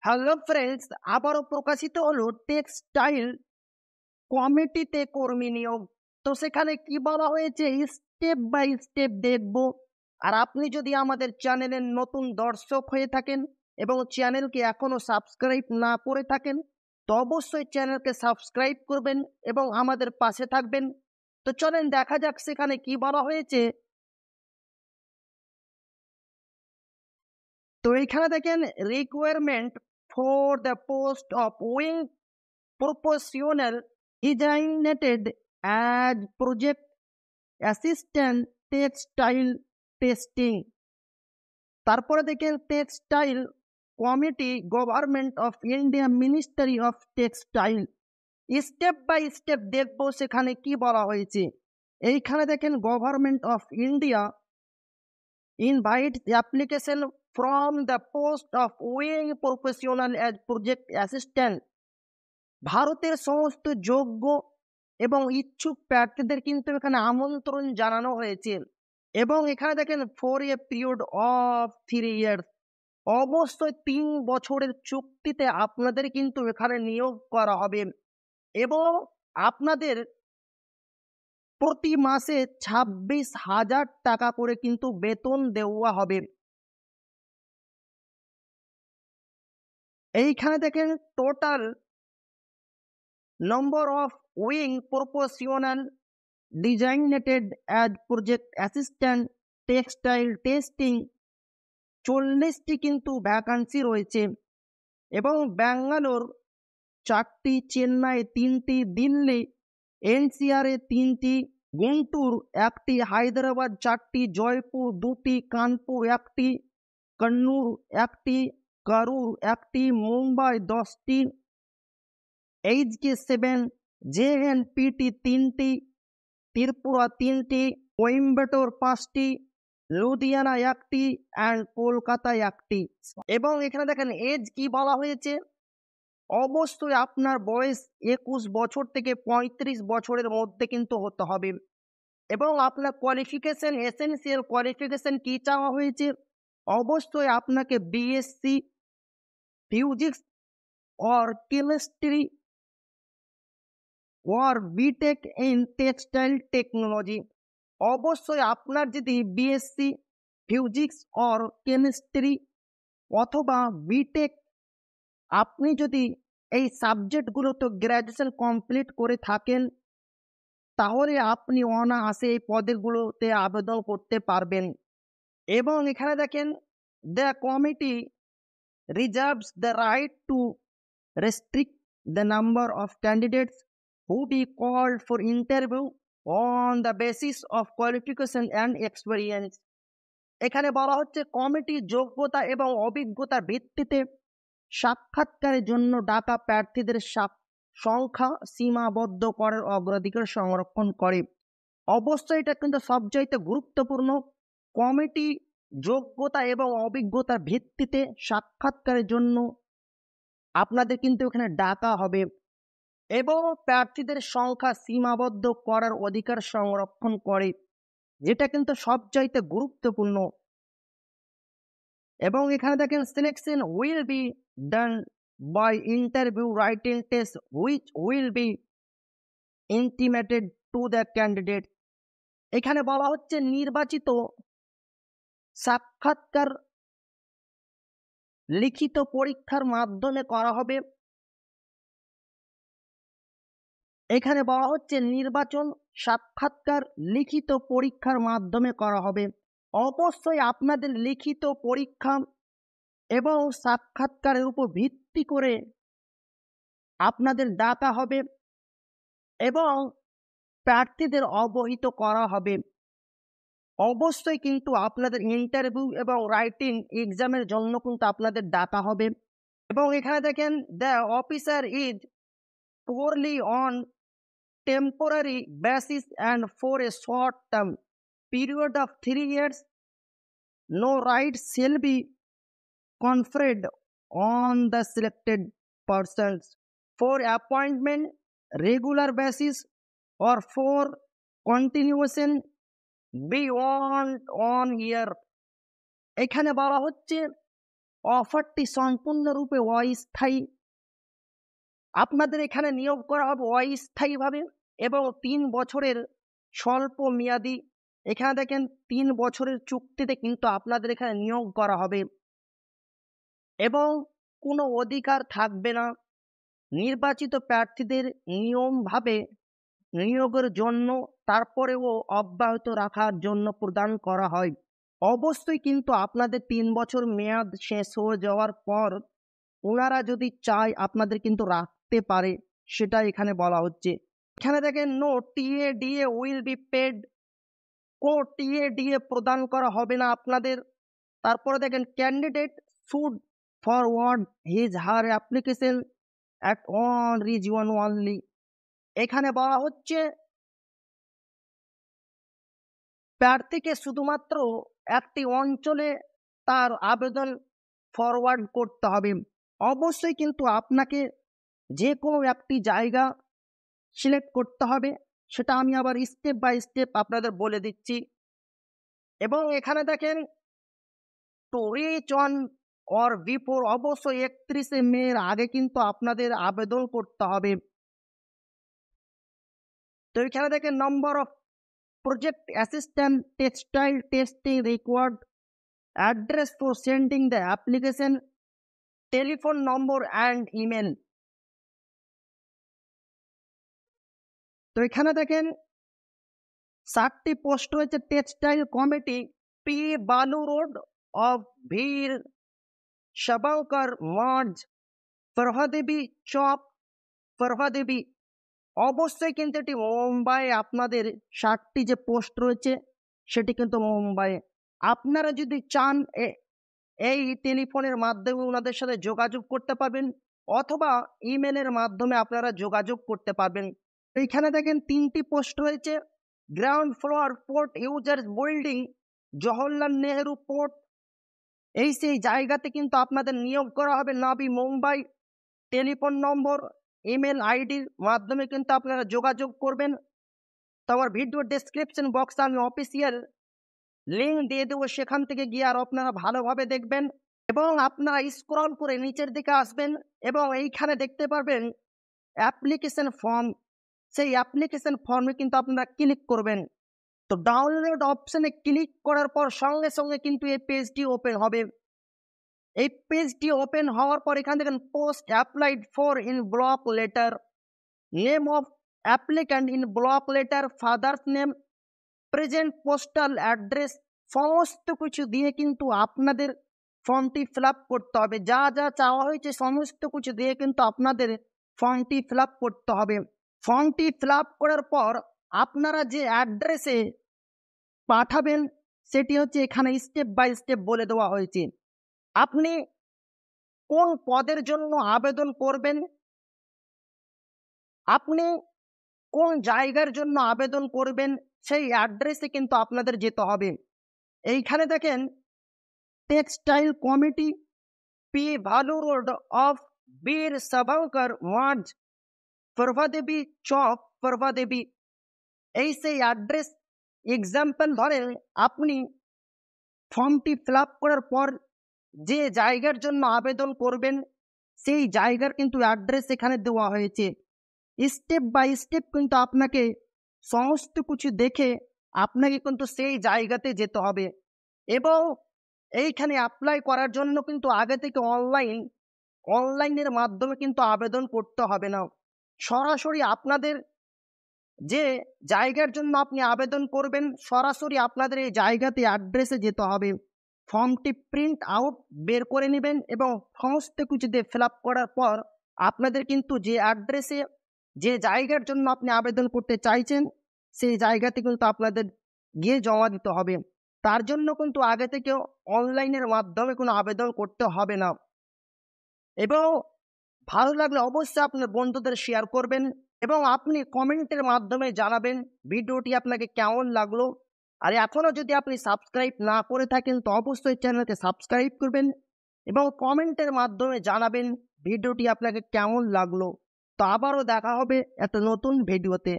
Hello friends, আবারও প্রকাশিত হলো টেক্সটাইল কমিটিতে কর্মী নিয়োগ। তো সেখানে কি বলা হয়েছে স্টেপ বাই স্টেপ দেখব। আর আপনি যদি আমাদের চ্যানেলের নতুন দর্শক হয়ে থাকেন এবং চ্যানেলকে এখনো সাবস্ক্রাইব না করে থাকেন, তো অবশ্যই চ্যানেলকে সাবস্ক্রাইব করবেন এবং আমাদের পাশে থাকবেন। তো চলেন দেখা যাক সেখানে কি বলা হয়েছে। তো এখানে দেখেন, requirement for the post of wing proportional designated as project assistant textile testing। তারপরে দেখেন textile committee government of India ministry of textile. Step by step দেখবো সেখানে কি বলা হয়েছে। এইখানে দেখেন government of India invite application from the post of wing professional as project assistant. ভারতের সমস্ত যোগ্য এবং ইচ্ছুক প্রার্থীদের কিন্তু এখানে আমন্ত্রণ জানানো হয়েছে। এবং এখানে দেখেন for a period of 3 years, অবশ্যই 3 বছরের চুক্তিতে আপনাদের কিন্তু এখানে নিয়োগ করা হবে এবং আপনাদের প্রতি মাসে 26,000 টাকা করে কিন্তু বেতন দেওয়া হবে। এইখানে দেখেন total number of wing proportional designated as project assistant textile testing 40টি কিন্তু ভ্যাকান্সি রয়েছে এবং ব্যাঙ্গালোর 4টি, চেন্নাই 3টি, দিল্লি এনসিআরে 3টি, গুন্টুর 1টি, হায়দ্রাবাদ 4টি, জয়পুর 2টি, কানপুর 1টি, কন্নুর 1টি, কারুর 1টি, মুম্বাই 10টি, HK7 JNPT 3টি, ত্রিপুরা 3টি, কোয়েম্বাটোর 5টি, লুধিয়ানা 1টি অ্যান্ড কলকাতায় 1টি। এবং এখানে দেখেন এজ কি বলা হয়েছে, অবশ্যই আপনার বয়স 21 বছর থেকে 35 বছরের মধ্যে কিন্তু হতে হবে এবং আপনার কোয়ালিফিকেশন, এসেনশিয়াল কোয়ালিফিকেশন কি চাওয়া হয়েছে, অবশ্যই আপনাকে BSc physics or chemistry or BTech in textile technology. অবশ্যই আপনার যদি বিএসসি ফিজিক্স অর কেমিস্ট্রি অথবা বিটেক, আপনি যদি এই সাবজেক্টগুলোতে গ্র্যাজুয়েশন কমপ্লিট করে থাকেন, তাহলে আপনি অনায়াসে এই পদগুলোতে আবেদন করতে পারবেন। এবং এখানে দেখেন the committee reserves the right two restrict the number of candidates who be called for interview on the basis of qualification and experience। এখানে বলা হচ্ছে কমিটি যোগ্যতা এবং অভিজ্ঞতার ভিত্তিতে সাক্ষাৎকারের জন্য ডাকা প্রার্থীদের সংখ্যা সীমাবদ্ধ করার অগ্রাধিকার সংরক্ষণ করে। অবশ্যই এটা কিন্তু সবচাইতে গুরুত্বপূর্ণ। কমিটি যোগ্যতা এবং অভিজ্ঞতার ভিত্তিতে সাক্ষাৎকারের জন্য আপনাদের কিন্তু এখানে ডাকা হবে এবং প্রার্থীদের সংখ্যা সীমাবদ্ধ করার অধিকার সংরক্ষণ করে, যেটা কিন্তু সবচাইতে গুরুত্বপূর্ণ। এবং এখানে দেখেন selection will be done by interview writing test which will be intimated to the candidate. এখানে বলা হচ্ছে নির্বাচিত সাক্ষাৎকার লিখিত পরীক্ষার মাধ্যমে করা হবে। এখানে বলা হচ্ছে নির্বাচন সাক্ষাৎকার লিখিত পরীক্ষার মাধ্যমে করা হবে। অবশ্যই আপনাদের লিখিত পরীক্ষা এবং সাক্ষাৎকারের উপর ভিত্তি করে আপনাদের ডাকা হবে এবং প্রার্থীদের অবহিত করা হবে। অবশ্যই কিন্তু আপনাদের ইন্টারভিউ এবং রাইটিং এক্সামের জন্য কিন্তু আপনাদের ডাকা হবে। এবং এখানে দেখেন the officer is poorly on temporary basis and for a short term period of 3 years, no rights shall be conferred on the selected persons for appointment regular basis or for continuation beyond 1 year। এখানে বলা হচ্ছে অফারটি সম্পূর্ণরূপে অস্থায়ী। আপনাদের এখানে নিয়োগ করা হবে অস্থায়ীভাবে এবং 3 বছরের স্বল্প মেয়াদী। এখানে দেখেন 3 বছরের চুক্তিতে কিন্তু আপনাদের এখানে নিয়োগ করা হবে এবং কোনো অধিকার থাকবে না। নির্বাচিত প্রার্থীদের নিয়মভাবে নিয়োগের জন্য তারপরেও অব্যাহত রাখার জন্য প্রদান করা হয়। অবশ্যই কিন্তু আপনাদের 3 বছর মেয়াদ শেষ হয়ে যাওয়ার পর ওনারা যদি চায় আপনাদের কিন্তু রাখতে পারে, সেটা এখানে বলা হচ্ছে। এখানে দেখেন no TA DA will be paid, কোনো টিএডিএ প্রদান করা হবে না আপনাদের। তারপরে দেখেন candidate should forward his her application at one reason only. এখানে বলা হচ্ছে প্রার্থীকে শুধুমাত্র একটি অঞ্চলে তার আবেদন ফরওয়ার্ড করতে হবে। অবশ্যই কিন্তু আপনাকে যে কোনো একটি জায়গা সিলেক্ট করতে হবে, সেটা আমি আবার স্টেপ বাই স্টেপ আপনাদের বলে দিচ্ছি। এবং এখানে দেখেন to reach on or before, অবশ্যই 31শে মের আগে কিন্তু আপনাদের আবেদন করতে হবে। তো এখানে দেখেন number of project assistant textile testing required, address for sending the application, telephone number and email। তো এখানে দেখেন 7টি পোস্ট রয়েছে। টেক্সটাইল কমিটি, পি বালু রোড অফ ভীর সবাঙ্কর মার্জ, ফরহাদেবী চক, ফরহাদেবী। অবশ্যই কিন্তু এটি মুম্বাই, আপনাদের 7টি যে পোস্ট রয়েছে সেটি কিন্তু মুম্বাই। আপনারা যদি চান এই টেলিফোনের মাধ্যমে ওনাদের সাথে যোগাযোগ করতে পারবেন অথবা ইমেলের মাধ্যমে আপনারা যোগাযোগ করতে পারবেন। এইখানে দেখেন 3টি পোস্ট রয়েছে। Ground floor port users building, Jawaharlal Nehru port. সেই জায়গাতে কিন্তু আপনাদের নিয়োগ করা হবে নাভি মুম্বাই। টেলিফোন নম্বর, ইমেল আইডির মাধ্যমে কিন্তু আপনারা যোগাযোগ করবেন। তারপর ভিডিও ডেসক্রিপশন বক্সে আমি অফিসিয়াল লিঙ্ক দিয়ে দেবো, সেখান থেকে গিয়ে আর আপনারা ভালোভাবে দেখবেন এবং আপনারা স্ক্রল করে নিচের দিকে আসবেন এবং এইখানে দেখতে পারবেন অ্যাপ্লিকেশন ফর্ম। সেই অ্যাপ্লিকেশন ফর্মে কিন্তু আপনারা ক্লিক করবেন। তো ডাউনলোড অপশনে ক্লিক করার পর সঙ্গে সঙ্গে কিন্তু এই পেজটি ওপেন হবে। এই পেজটি ওপেন হওয়ার পর এখান থেকে post applied for in block letter, name of applicant in block letter, father's name, present postal address, সমস্ত কিছু দিয়ে কিন্তু আপনাদের ফর্মটি ফিল আপ করতে হবে। যা যা চাওয়া হয়েছে সমস্ত কিছু দিয়ে কিন্তু আপনাদের ফর্মটি ফিল আপ করতে হবে। ফর্মটি ফিল আপ করার পর আপনারা যে অ্যাড্রেসে পাঠাবেন সেটি হচ্ছে এখানে স্টেপ বাই স্টেপ বলে দেওয়া হয়েছে। আপনি কোন পদের জন্য আবেদন করবেন, আপনি কোন জায়গার জন্য আবেদন করবেন, সেই অ্যাড্রেসে কিন্তু আপনাদের যেতে হবে। এইখানে দেখেন textile committee, P value road of বীর সবাঙ্কর মার্জ, ফরহাদেবী চক, ফরহাদেবী। সেই অ্যাড্রেস এক্সাম্পল ধরে আপনি ফর্মটি ফিল আপ করার পর যে জায়গার জন্য আবেদন করবেন সেই জায়গার কিন্তু অ্যাড্রেস এখানে দেওয়া হয়েছে। স্টেপ বাই স্টেপ কিন্তু আপনাকে সমস্ত কিছু দেখে আপনাকে কিন্তু সেই জায়গাতে যেতে হবে এবং এইখানে অ্যাপ্লাই করার জন্য কিন্তু আগে থেকে অনলাইনের মাধ্যমে কিন্তু আবেদন করতে হবে না। সরাসরি আপনাদের যে জায়গার জন্য আপনি আবেদন করবেন সরাসরি আপনাদের এই জায়গাতে অ্যাড্রেসে যেতে হবে। ফর্মটি প্রিন্ট আউট বের করে নেবেন এবং সমস্ত কিছু দিয়ে ফিল আপ করার পর আপনাদের কিন্তু যে অ্যাড্রেসে যে জায়গার জন্য আপনি আবেদন করতে চাইছেন সেই জায়গাতে কিন্তু আপনাদের গিয়ে জমা দিতে হবে। তার জন্য কিন্তু আগে থেকে অনলাইনের মাধ্যমে কোনো আবেদন করতে হবে না। এবং ভালো লাগলে অবশ্যই আপনার বন্ধুদের শেয়ার করবেন এবং আপনি কমেন্টের মাধ্যমে জানাবেন ভিডিওটি আপনাকে কেমন লাগলো। আর এখনও যদি আপনি সাবস্ক্রাইব না করে থাকেন তো অবশ্যই চ্যানেলকে সাবস্ক্রাইব করবেন এবং কমেন্টের মাধ্যমে জানাবেন ভিডিওটি আপনাকে কেমন লাগলো। তো আবারও দেখা হবে একটা নতুন ভিডিওতে।